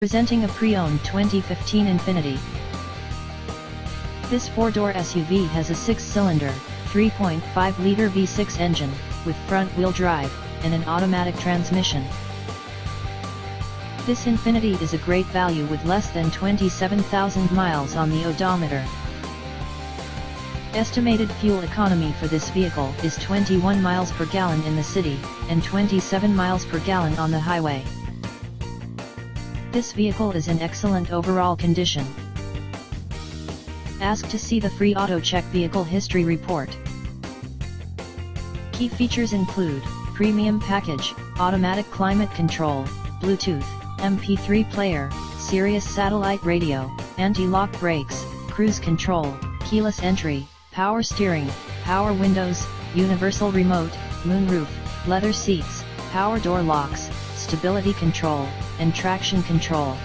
Presenting a pre-owned 2015 Infiniti. This four-door SUV has a six-cylinder, 3.5-liter V6 engine, with front-wheel drive, and an automatic transmission. This Infiniti is a great value with less than 27,000 miles on the odometer. Estimated fuel economy for this vehicle is 21 miles per gallon in the city, and 27 miles per gallon on the highway. This vehicle is in excellent overall condition. Ask to see the free AutoCheck Vehicle History Report. Key features include premium package, automatic climate control, Bluetooth, MP3 player, Sirius satellite radio, anti-lock brakes, cruise control, keyless entry, power steering, power windows, universal remote, moonroof, leather seats, power door locks, stability control, and traction control.